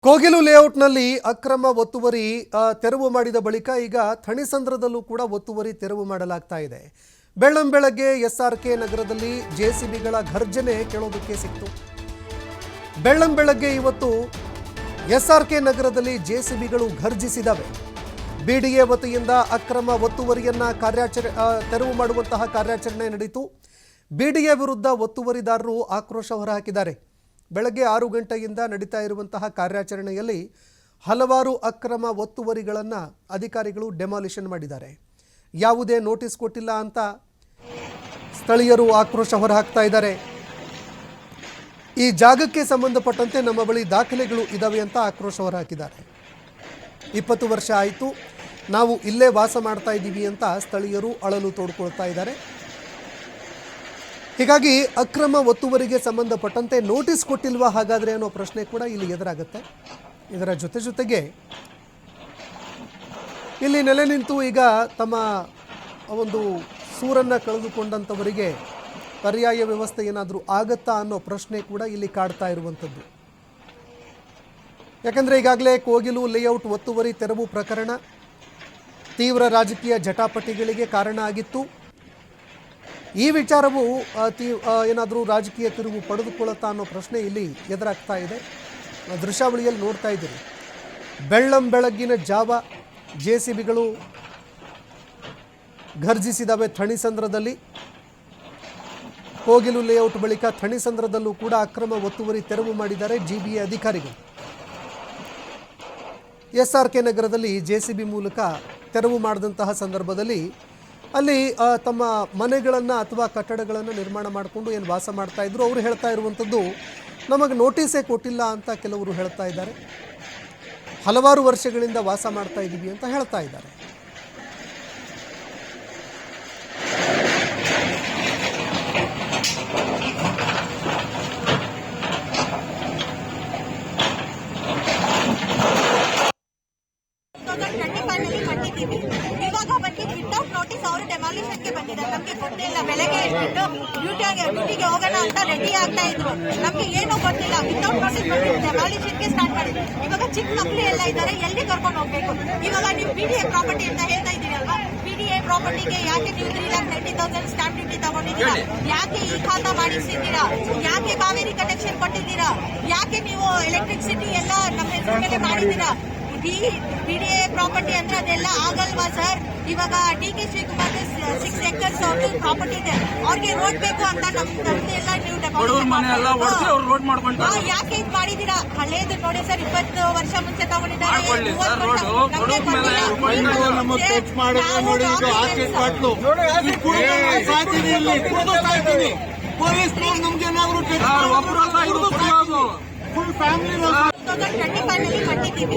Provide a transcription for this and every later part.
ಕೋಗಿಲು ಲೇಔಟ್ನಲ್ಲಿ ಅಕ್ರಮ ಒತ್ತುವರಿ ತೆರವು ಮಾಡಿದ ಬಳಿಕ ಈಗ ಥಣಿಸಂದ್ರದಲ್ಲೂ ಕೂಡ ಒತ್ತುವರಿ ತೆರವು ಮಾಡಲಾಗ್ತಾ ಇದೆ. ಬೆಳ್ಳಂಬೆಳಗ್ಗೆ ಎಸ್ಆರ್ಕೆ ನಗರದಲ್ಲಿ ಜೆಸಿಬಿಗಳ ಘರ್ಜನೆ ಕೇಳೋದಕ್ಕೆ ಸಿಕ್ತು. ಬೆಳ್ಳಂಬೆಳಗ್ಗೆ ಇವತ್ತು ಎಸ್ಆರ್ಕೆ ನಗರದಲ್ಲಿ ಜೆಸಿಬಿಗಳು ಘರ್ಜಿಸಿದವೆ. ಬಿಡಿಎ ವತಿಯಿಂದ ಅಕ್ರಮ ಒತ್ತುವರಿಯನ್ನ ತೆರವು ಮಾಡುವಂತಹ ಕಾರ್ಯಾಚರಣೆ ನಡೆಯಿತು. ಬಿಡಿಎ ವಿರುದ್ಧ ಒತ್ತುವರಿದಾರರು ಆಕ್ರೋಶ ಹೊರಹಾಕಿದ್ದಾರೆ. ಬೆಳಗ್ಗೆ 6 ಗಂಟೆಯಿಂದ ನಡೀತಾ ಇರುವಂತಹ ಕಾರ್ಯಾಚರಣೆಯಲ್ಲಿ ಹಲವಾರು ಅಕ್ರಮ ಒತ್ತುವರಿಗಳನ್ನು ಅಧಿಕಾರಿಗಳು ಡೆಮಾಲಿಷನ್ ಮಾಡಿದ್ದಾರೆ. ಯಾವುದೇ ನೋಟಿಸ್ ಕೊಟ್ಟಿಲ್ಲ ಅಂತ ಸ್ಥಳೀಯರು ಆಕ್ರೋಶ ಹೊರಹಾಕ್ತಾ ಇದ್ದಾರೆ. ಈ ಜಾಗಕ್ಕೆ ಸಂಬಂಧಪಟ್ಟಂತೆ ನಮ್ಮ ಬಳಿ ದಾಖಲೆಗಳು ಇದಾವೆ ಅಂತ ಆಕ್ರೋಶ ಹೊರಹಾಕಿದ್ದಾರೆ. 20 ವರ್ಷ ಆಯಿತು, ನಾವು ಇಲ್ಲೇ ವಾಸ ಮಾಡ್ತಾ ಇದ್ದೀವಿ ಅಂತ ಸ್ಥಳೀಯರು ಅಳಲು ತೋಡ್ಕೊಳ್ತಾ ಇದ್ದಾರೆ. ಹೀಗಾಗಿ ಅಕ್ರಮ ಒತ್ತುವರಿಗೆ ಸಂಬಂಧಪಟ್ಟಂತೆ ನೋಟಿಸ್ ಕೊಟ್ಟಿಲ್ವಾ ಹಾಗಾದರೆ ಅನ್ನೋ ಪ್ರಶ್ನೆ ಕೂಡ ಇಲ್ಲಿ ಎದುರಾಗುತ್ತೆ. ಇದರ ಜೊತೆಗೆ ಇಲ್ಲಿ ನೆಲೆ ನಿಂತು ಈಗ ತಮ್ಮ ಒಂದು ಸೂರನ್ನು ಕಳೆದುಕೊಂಡಂಥವರಿಗೆ ಪರ್ಯಾಯ ವ್ಯವಸ್ಥೆ ಏನಾದರೂ ಆಗತ್ತಾ ಅನ್ನೋ ಪ್ರಶ್ನೆ ಕೂಡ ಇಲ್ಲಿ ಕಾಡ್ತಾ ಇರುವಂಥದ್ದು. ಯಾಕಂದರೆ ಈಗಾಗಲೇ ಕೋಗಿಲು ಲೇಔಟ್ ಒತ್ತುವರಿ ತೆರವು ಪ್ರಕರಣ ತೀವ್ರ ರಾಜಕೀಯ ಜಟಾಪಟಿಗಳಿಗೆ ಕಾರಣ ಆಗಿತ್ತು. ಈ ವಿಚಾರವು ಏನಾದರೂ ರಾಜಕೀಯ ತಿರುವು ಪಡೆದುಕೊಳ್ಳುತ್ತಾ ಅನ್ನೋ ಪ್ರಶ್ನೆ ಇಲ್ಲಿ ಎದುರಾಗ್ತಾ ಇದೆ. ದೃಶ್ಯಾವಳಿಯಲ್ಲಿ ನೋಡ್ತಾ ಇದ್ದೀರಿ, ಬೆಳ್ಳಂಬೆಳಗ್ಗಿನ ಜಾವ ಜೆಸಿಬಿಗಳು ಘರ್ಜಿಸಿದವೆ. ಥಣಿಸಂದ್ರದಲ್ಲಿ ಕೋಗಿಲು ಲೇಔಟ್ ಬಳಿಕ ಥಣಿಸಂದ್ರದಲ್ಲೂ ಕೂಡ ಅಕ್ರಮ ಒತ್ತುವರಿ ತೆರವು ಮಾಡಿದ್ದಾರೆ ಜಿಬಿಎ ಅಧಿಕಾರಿಗಳು. ಎಸ್ಆರ್ಕೆ ನಗರದಲ್ಲಿ ಜೆಸಿಬಿ ಮೂಲಕ ತೆರವು ಮಾಡಿದಂತಹ ಸಂದರ್ಭದಲ್ಲಿ ಅಲ್ಲಿ ತಮ್ಮ ಮನೆಗಳನ್ನು ಅಥವಾ ಕಟ್ಟಡಗಳನ್ನು ನಿರ್ಮಾಣ ಮಾಡಿಕೊಂಡು ಏನು ವಾಸ ಮಾಡ್ತಾ ಇದ್ರು ಅವರು ಹೇಳ್ತಾ ಇರುವಂಥದ್ದು, ನಮಗೆ ನೋಟಿಸೇ ಕೊಟ್ಟಿಲ್ಲ ಅಂತ ಕೆಲವರು ಹೇಳ್ತಾ ಇದ್ದಾರೆ. ಹಲವಾರು ವರ್ಷಗಳಿಂದ ವಾಸ ಮಾಡ್ತಾ ಇದ್ದೀವಿ ಅಂತ ಹೇಳ್ತಾ ಇದ್ದಾರೆ. ಇವಾಗ ಬಂದು ವಿತೌಟ್ ನೋಟಿಸ್ ಅವರು ಡೆಮಾಲಿಷನ್ಗೆ ಬಂದಿದ್ದಾರೆ. ನಮ್ಗೆ ಗೊತ್ತಿಲ್ಲ. ಬೆಳಗ್ಗೆ ಎಷ್ಟಿಟ್ಟು ಡ್ಯೂಟಿಗೆ ಹೋಗೋಣ ಅಂತ ರೆಡಿ ಆಗ್ತಾ ಇದ್ರು. ನಮ್ಗೆ ಏನೂ ಗೊತ್ತಿಲ್ಲ. ವಿತೌಟ್ ನೋಟಿಸ್ ಬಂದಿದ್ದು ಡೆಮಾಲಿಷನ್ಗೆ ಸ್ಟಾರ್ಟ್ ಮಾಡಿದ್ರು. ಇವಾಗ ಚಿಕ್ಕ ಮಕ್ಕಳು ಎಲ್ಲ ಇದ್ದಾರೆ, ಎಲ್ಲಿ ಕರ್ಕೊಂಡು ಹೋಗ್ಬೇಕು? ಇವಾಗ ನೀವು ಬಿಡಿಎ ಪ್ರಾಪರ್ಟಿ ಅಂತ ಹೇಳ್ತಾ ಇದ್ದೀರಿ ಅಲ್ವಾ? ಬಿಡಿಎ ಪ್ರಾಪರ್ಟಿಗೆ ಯಾಕೆ ನೀವು 3,30,000 ಸ್ಟಾಂಪ್ ಡ್ಯೂಟಿ ತಗೊಂಡಿದ್ದೀರಾ? ಯಾಕೆ ಈ ಖಾತಾ ಮಾಡಿಸಿದ್ದೀರಾ? ಯಾಕೆ ಕಾವೇರಿ ಕನೆಕ್ಷನ್ ಕೊಟ್ಟಿದ್ದೀರಾ? ಯಾಕೆ ನೀವು ಎಲೆಕ್ಟ್ರಿಸಿಟಿ ಎಲ್ಲ ನಮ್ಮ ಹೆಸರು ಮೇಲೆ ಮಾಡಿದ್ದೀರಾ? ಬಿಡಿಎ ಪ್ರಾಪರ್ಟಿ ಅಂದ್ರೆ ಅದೆಲ್ಲ ಆಗಲ್ವಾ ಸರ್? ಇವಾಗ ಡಿ.ಕೆ. ಶಿವಕುಮಾರ್ 6 ಎಕರ್ಸ್ ಪ್ರಾಪರ್ಟಿ ಇದೆ, ಅವ್ರಿಗೆ ರೋಡ್ ಬೇಕು ಅಂತ ನಮ್ದು ಎಲ್ಲ ನೀವು ಯಾಕೆ ಇದು ಮಾಡಿದೀರಾ? ಹಳೇದು ನೋಡಿ ಸರ್, 20 ವರ್ಷ ಮುಂಚೆ ತಗೊಂಡಿದ್ದಾರೆ. ಕಟ್ಟಿದ್ದೀವಿ.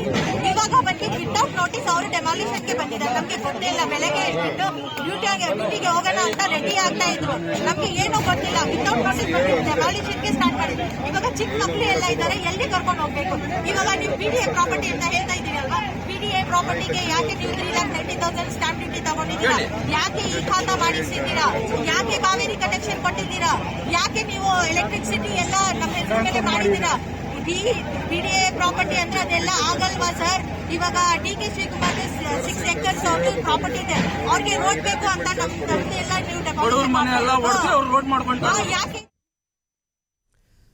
ಇವಾಗ ಬಂದು ವಿತೌಟ್ ನೋಟಿಸ್ ಅವರು ಡೆಮಾಲಿಷನ್ಗೆ ಬಂದಿದ್ದಾರೆ. ನಮ್ಗೆ ಗೊತ್ತಿಲ್ಲ. ಬೆಳಗ್ಗೆ ಎಷ್ಟಿಟ್ಟು ಡ್ಯೂಟಿಗೆ ಹೋಗೋಣ ಅಂತ ರೆಡಿ ಆಗ್ತಾ ಇದ್ರು. ನಮ್ಗೆ ಏನೂ ಗೊತ್ತಿಲ್ಲ. ವಿತೌಟ್ ನೋಟಿಸ್ ಬಂದಿದ್ದು ಡೆಮಾಲಿಷನ್ಗೆ ಸ್ಟಾರ್ಟ್ ಮಾಡಿದ್ರು. ಇವಾಗ ಚಿಕ್ಕ ಮಕ್ಕಳು ಎಲ್ಲ ಇದ್ದಾರೆ, ಎಲ್ಲಿ ಕರ್ಕೊಂಡು ಹೋಗ್ಬೇಕು? ಇವಾಗ ನೀವು ಬಿಡಿಎ ಪ್ರಾಪರ್ಟಿ ಅಂತ ಹೇಳ್ತಾ ಇದ್ದೀರಿ ಅಲ್ವಾ? ಬಿಡಿಎ ಪ್ರಾಪರ್ಟಿಗೆ ಯಾಕೆ ನೀವು 3,30,000 ಸ್ಟಾಂಪ್ ಡ್ಯೂಟಿ ತಗೊಂಡಿದ್ದೀರಾ? ಯಾಕೆ ಈ ಖಾತಾ ಮಾಡಿಸಿದ್ದೀರಾ? ಯಾಕೆ ಕಾವೇರಿ ಕನೆಕ್ಷನ್ ಕೊಟ್ಟಿದ್ದೀರಾ? ಯಾಕೆ ನೀವು ಎಲೆಕ್ಟ್ರಿಸಿಟಿ ಎಲ್ಲ ನಮ್ಮ ಹೆಸರು ಮೇಲೆ ಮಾಡಿದ್ದೀರಾ? ಬಿಡಿಎ ಪ್ರಾಪರ್ಟಿ ಅಂದ್ರೆ ಅದೆಲ್ಲ ಆಗಲ್ವಾ ಸರ್? ಇವಾಗ ಡಿ.ಕೆ. ಶಿವಕುಮಾರ್ 6 ಎಕರ್ಸ್ ಪ್ರಾಪರ್ಟಿ ಇದೆ, ಅವ್ರಿಗೆ ರೋಡ್ ಬೇಕು ಅಂತ ನಮ್ದು ಎಲ್ಲ ನೀವು ಯಾಕೆ